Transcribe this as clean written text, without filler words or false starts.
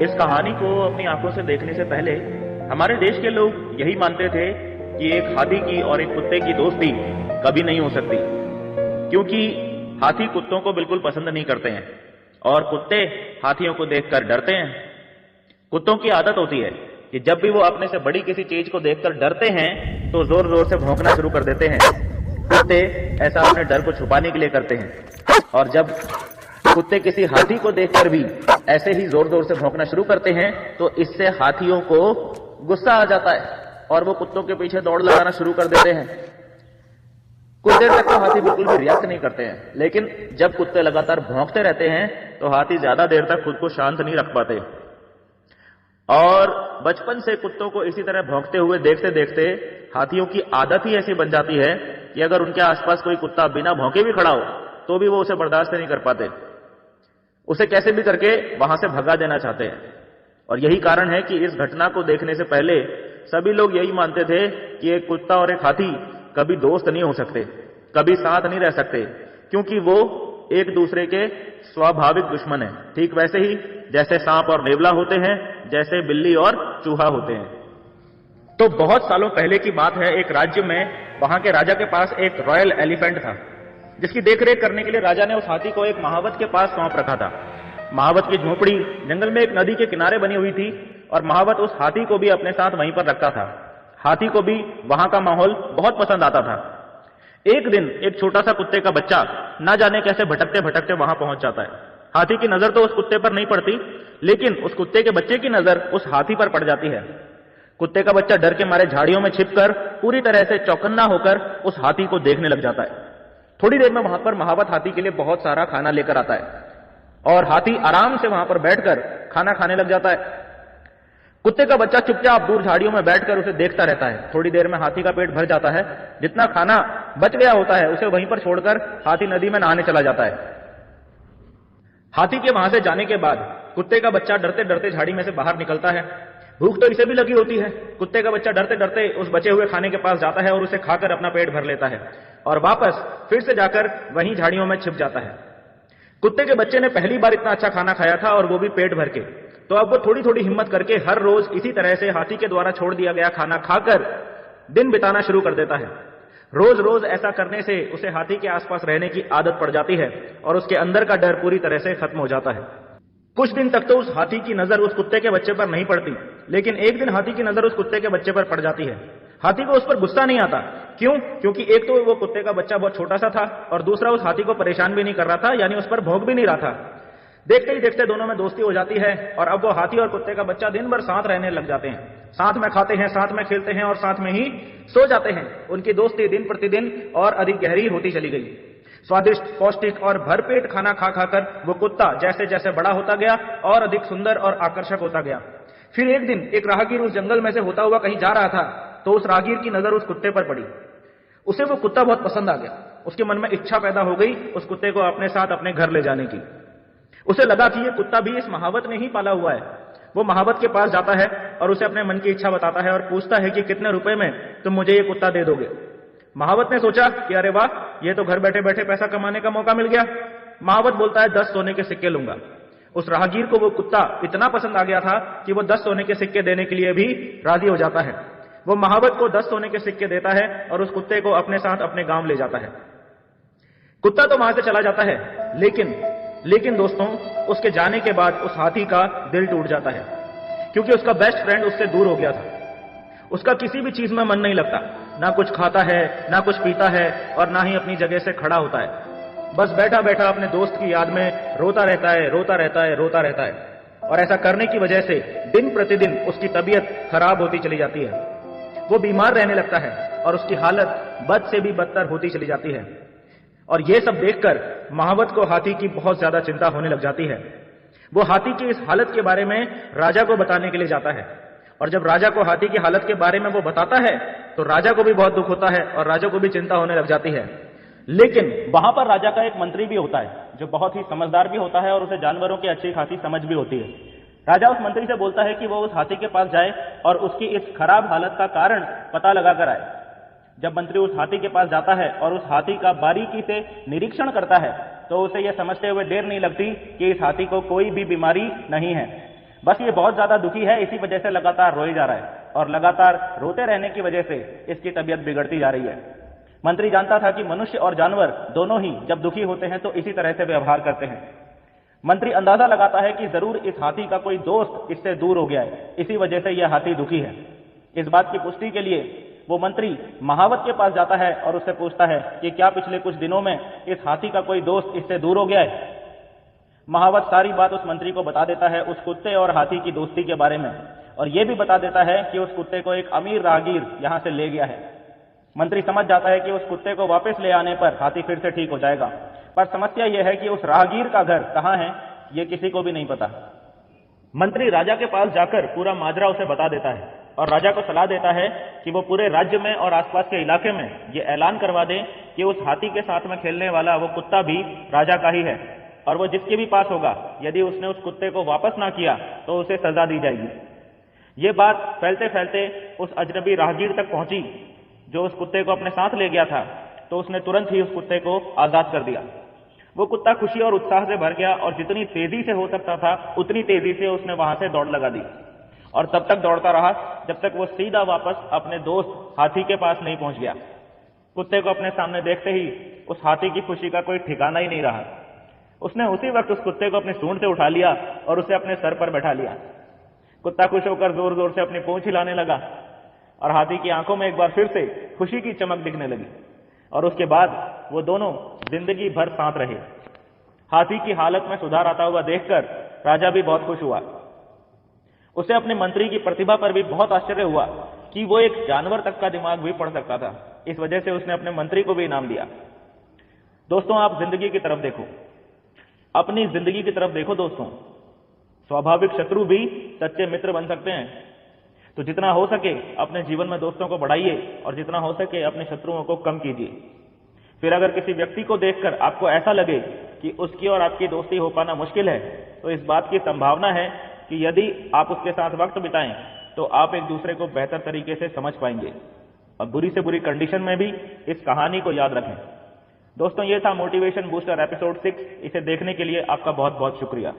इस कहानी को अपनी आंखों से देखने से पहले हमारे देश के लोग यही मानते थे कि एक हाथी की और एक कुत्ते की दोस्ती कभी नहीं हो सकती, क्योंकि हाथी कुत्तों को बिल्कुल पसंद नहीं करते हैं और कुत्ते हाथियों को देखकर डरते हैं। कुत्तों की आदत होती है कि जब भी वो अपने से बड़ी किसी चीज को देखकर डरते हैं तो जोर जोर से भौंकना शुरू कर देते हैं। कुत्ते ऐसा अपने डर को छुपाने के लिए करते हैं, और जब कुत्ते किसी हाथी को देखकर भी ऐसे ही जोर जोर से भौंकना शुरू करते हैं तो इससे हाथियों को गुस्सा आ जाता है और वो कुत्तों के पीछे दौड़ लगाना शुरू कर देते हैं। कुछ देर तक तो हाथी बिल्कुल भी रिएक्ट नहीं करते हैं, लेकिन जब कुत्ते लगातार भौंकते रहते हैं तो हाथी ज्यादा देर तक खुद को शांत नहीं रख पाते। और बचपन से कुत्तों को इसी तरह भौंकते हुए देखते देखते हाथियों की आदत ही ऐसी बन जाती है कि अगर उनके आसपास कोई कुत्ता बिना भौंके भी खड़ा हो तो भी वो उसे बर्दाश्त नहीं कर पाते, उसे कैसे भी करके वहां से भगा देना चाहते हैं। और यही कारण है कि इस घटना को देखने से पहले सभी लोग यही मानते थे कि एक कुत्ता और एक हाथी कभी दोस्त नहीं हो सकते, कभी साथ नहीं रह सकते, क्योंकि वो एक दूसरे के स्वाभाविक दुश्मन है। ठीक वैसे ही जैसे सांप और नेवला होते हैं, जैसे बिल्ली और चूहा होते हैं। तो बहुत सालों पहले की बात है, एक राज्य में वहां के राजा के पास एक रॉयल एलिफेंट था, जिसकी देखरेख करने के लिए राजा ने उस हाथी को एक महावत के पास सौंप रखा था। महावत की झोपड़ी जंगल में एक नदी के किनारे बनी हुई थी और महावत उस हाथी को भी अपने साथ वहीं पर रखता था। हाथी को भी वहां का माहौल बहुत पसंद आता था। एक दिन एक छोटा सा कुत्ते का बच्चा ना जाने कैसे भटकते भटकते वहां पहुंच जाता है। हाथी की नजर तो उस कुत्ते पर नहीं पड़ती, लेकिन उस कुत्ते के बच्चे की नजर उस हाथी पर पड़ जाती है। कुत्ते का बच्चा डर के मारे झाड़ियों में छिपकर पूरी तरह से चौकन्ना होकर उस हाथी को देखने लग जाता है। थोड़ी देर में वहां पर महावत हाथी के लिए बहुत सारा खाना लेकर आता है और हाथी आराम से वहां पर बैठकर खाना खाने लग जाता है। कुत्ते का बच्चा चुपचाप दूर झाड़ियों में बैठकर उसे देखता रहता है। थोड़ी देर में हाथी का पेट भर जाता है। जितना खाना बच गया होता है उसे वहीं पर छोड़कर हाथी नदी में नहाने चला जाता है। हाथी के वहां से जाने के बाद कुत्ते का बच्चा डरते डरते झाड़ी में से बाहर निकलता है। भूख तो इसे भी लगी होती है। कुत्ते का बच्चा डरते डरते उस बचे हुए खाने के पास जाता है और उसे खाकर अपना पेट भर लेता है और वापस फिर से जाकर वहीं झाड़ियों में छिप जाता है। कुत्ते के बच्चे ने पहली बार इतना अच्छा खाना खाया था और वो भी पेट भर के, तो अब वो थोड़ी थोड़ी हिम्मत करके हर रोज इसी तरह से हाथी के द्वारा छोड़ दिया गया खाना खाकर दिन बिताना शुरू कर देता है। रोज रोज ऐसा करने से उसे हाथी के आसपास रहने की आदत पड़ जाती है और उसके अंदर का डर पूरी तरह से खत्म हो जाता है। कुछ दिन तक तो उस हाथी की नजर उस कुत्ते के बच्चे पर नहीं पड़ती, लेकिन एक दिन हाथी की नजर उस कुत्ते के बच्चे पर पड़ जाती है। हाथी को उस पर गुस्सा नहीं आता। क्यों? क्योंकि एक तो वो कुत्ते का बच्चा बहुत छोटा सा था और दूसरा उस हाथी को परेशान भी नहीं कर रहा था, यानी उस पर भौंक भी नहीं रहा था। देखते ही देखते दोनों में दोस्ती हो जाती है और अब वो हाथी और कुत्ते का बच्चा दिन भर साथ रहने लग जाते हैं। साथ में खाते हैं, साथ में खेलते हैं और साथ में ही सो जाते हैं। उनकी दोस्ती दिन प्रतिदिन और अधिक गहरी होती चली गई। स्वादिष्ट, पौष्टिक और भरपेट खाना खा खाकर वो कुत्ता जैसे जैसे बड़ा होता गया और अधिक सुंदर और आकर्षक होता गया। फिर एक दिन एक राहगीर उस जंगल में से होता हुआ कहीं जा रहा था, तो उस राहगीर की नजर उस कुत्ते पर पड़ी। उसे वो कुत्ता बहुत पसंद आ गया। उसके मन में इच्छा पैदा हो गई उस कुत्ते को अपने साथ अपने घर ले जाने की। उसे लगा कि ये कुत्ता भी इस महावत में ही पाला हुआ है। वो महावत के पास जाता है और उसे अपने मन की इच्छा बताता है और पूछता है कि कितने रुपए में तुम मुझे ये कुत्ता दे दोगे। महावत ने सोचा कि अरे वाह, ये तो घर बैठे बैठे पैसा कमाने का मौका मिल गया। महावत बोलता है 10 सोने के सिक्के लूंगा। उस राहगीर को वो कुत्ता इतना पसंद आ गया था कि वो 10 सोने के सिक्के देने के लिए भी राजी हो जाता है। वो महावत को 10 सोने के सिक्के देता है और उस कुत्ते को अपने साथ अपने गांव ले जाता है। कुत्ता तो वहां से चला जाता है, लेकिन दोस्तों, उसके जाने के बाद उस हाथी का दिल टूट जाता है, क्योंकि उसका बेस्ट फ्रेंड उससे दूर हो गया था। उसका किसी भी चीज में मन नहीं लगता, ना कुछ खाता है, ना कुछ पीता है और ना ही अपनी जगह से खड़ा होता है। बस बैठा बैठा अपने दोस्त की याद में रोता रहता है, रोता रहता है, रोता रहता है। और ऐसा करने की वजह से दिन प्रतिदिन उसकी तबीयत खराब होती चली जाती है। वो बीमार रहने लगता है और उसकी हालत बद से भी बदतर होती चली जाती है। और ये सब देखकर महावत को हाथी की बहुत ज्यादा चिंता होने लग जाती है। वो हाथी की इस हालत के बारे में राजा को बताने के लिए जाता है और जब राजा को हाथी की हालत के बारे में वो बताता है तो राजा को भी बहुत दुख होता है और राजा को भी चिंता होने लग जाती है। लेकिन वहां पर राजा का एक मंत्री भी होता है जो बहुत ही समझदार भी होता है और उसे जानवरों की अच्छी खासी समझ भी होती है। राजा उस मंत्री से बोलता है कि वो उस हाथी के पास जाए और उसकी इस खराब हालत का कारण पता लगा कर आए। जब मंत्री उस हाथी के पास जाता है और उस हाथी का बारीकी से निरीक्षण करता है तो उसे यह समझते हुए देर नहीं लगती कि इस हाथी को कोई भी बीमारी नहीं है। बस ये बहुत ज्यादा दुखी है, इसी वजह से लगातार रोए जा रहा है और लगातार रोते रहने की वजह से इसकी तबीयत बिगड़ती जा रही है। मंत्री जानता था कि मनुष्य और जानवर दोनों ही जब दुखी होते हैं तो इसी तरह से व्यवहार करते हैं। मंत्री अंदाजा लगाता है कि जरूर इस हाथी का कोई दोस्त इससे दूर हो गया है, इसी वजह से यह हाथी दुखी है। इस बात की पुष्टि के लिए वो मंत्री महावत के पास जाता है और उससे पूछता है कि क्या पिछले कुछ दिनों में इस हाथी का कोई दोस्त इससे दूर हो गया है। महावत सारी बात उस मंत्री को बता देता है उस कुत्ते और हाथी की दोस्ती के बारे में, और यह भी बता देता है कि उस कुत्ते को एक अमीर राहगीर यहां से ले गया है। मंत्री समझ जाता है कि उस कुत्ते को वापस ले आने पर हाथी फिर से ठीक हो जाएगा, पर समस्या यह है कि उस राहगीर का घर कहां है यह किसी को भी नहीं पता। मंत्री राजा के पास जाकर पूरा माजरा उसे बता देता है और राजा को सलाह देता है कि वो पूरे राज्य में और आसपास के इलाके में ये ऐलान करवा दे कि उस हाथी के साथ में खेलने वाला वो कुत्ता भी राजा का ही है, और वो जिसके भी पास होगा यदि उसने उस कुत्ते को वापस ना किया तो उसे सजा दी जाएगी। ये बात फैलते फैलते उस अजनबी राहगीर तक पहुंची जो उस कुत्ते को अपने साथ ले गया था, तो उसने तुरंत ही उस कुत्ते को आजाद कर दिया। वो कुत्ता खुशी और उत्साह से भर गया और जितनी तेजी से हो सकता था उतनी तेजी से उसने वहां से दौड़ लगा दी, और तब तक दौड़ता रहा जब तक वो सीधा वापस अपने दोस्त हाथी के पास नहीं पहुंच गया। कुत्ते को अपने सामने देखते ही उस हाथी की खुशी का कोई ठिकाना ही नहीं रहा। उसने उसी वक्त उस कुत्ते को अपनी सूंड से उठा लिया और उसे अपने सर पर बैठा लिया। कुत्ता खुश होकर जोर जोर से अपनी पूंछ हिलाने लगा और हाथी की आंखों में एक बार फिर से खुशी की चमक दिखने लगी, और उसके बाद वो दोनों जिंदगी भर साथ रहे। हाथी की हालत में सुधार आता हुआ देखकर राजा भी बहुत खुश हुआ। उसे अपने मंत्री की प्रतिभा पर भी बहुत आश्चर्य हुआ कि वो एक जानवर तक का दिमाग भी पढ़ सकता था। इस वजह से उसने अपने मंत्री को भी इनाम दिया। दोस्तों, आप जिंदगी की तरफ देखो, अपनी जिंदगी की तरफ देखो दोस्तों। स्वाभाविक शत्रु भी सच्चे मित्र बन सकते हैं, तो जितना हो सके अपने जीवन में दोस्तों को बढ़ाइए और जितना हो सके अपने शत्रुओं को कम कीजिए। फिर अगर किसी व्यक्ति को देखकर आपको ऐसा लगे कि उसकी और आपकी दोस्ती हो पाना मुश्किल है, तो इस बात की संभावना है कि यदि आप उसके साथ वक्त बिताएं तो आप एक दूसरे को बेहतर तरीके से समझ पाएंगे, और बुरी से बुरी कंडीशन में भी इस कहानी को याद रखें। दोस्तों, ये था मोटिवेशन बूस्टर एपिसोड 6। इसे देखने के लिए आपका बहुत बहुत शुक्रिया।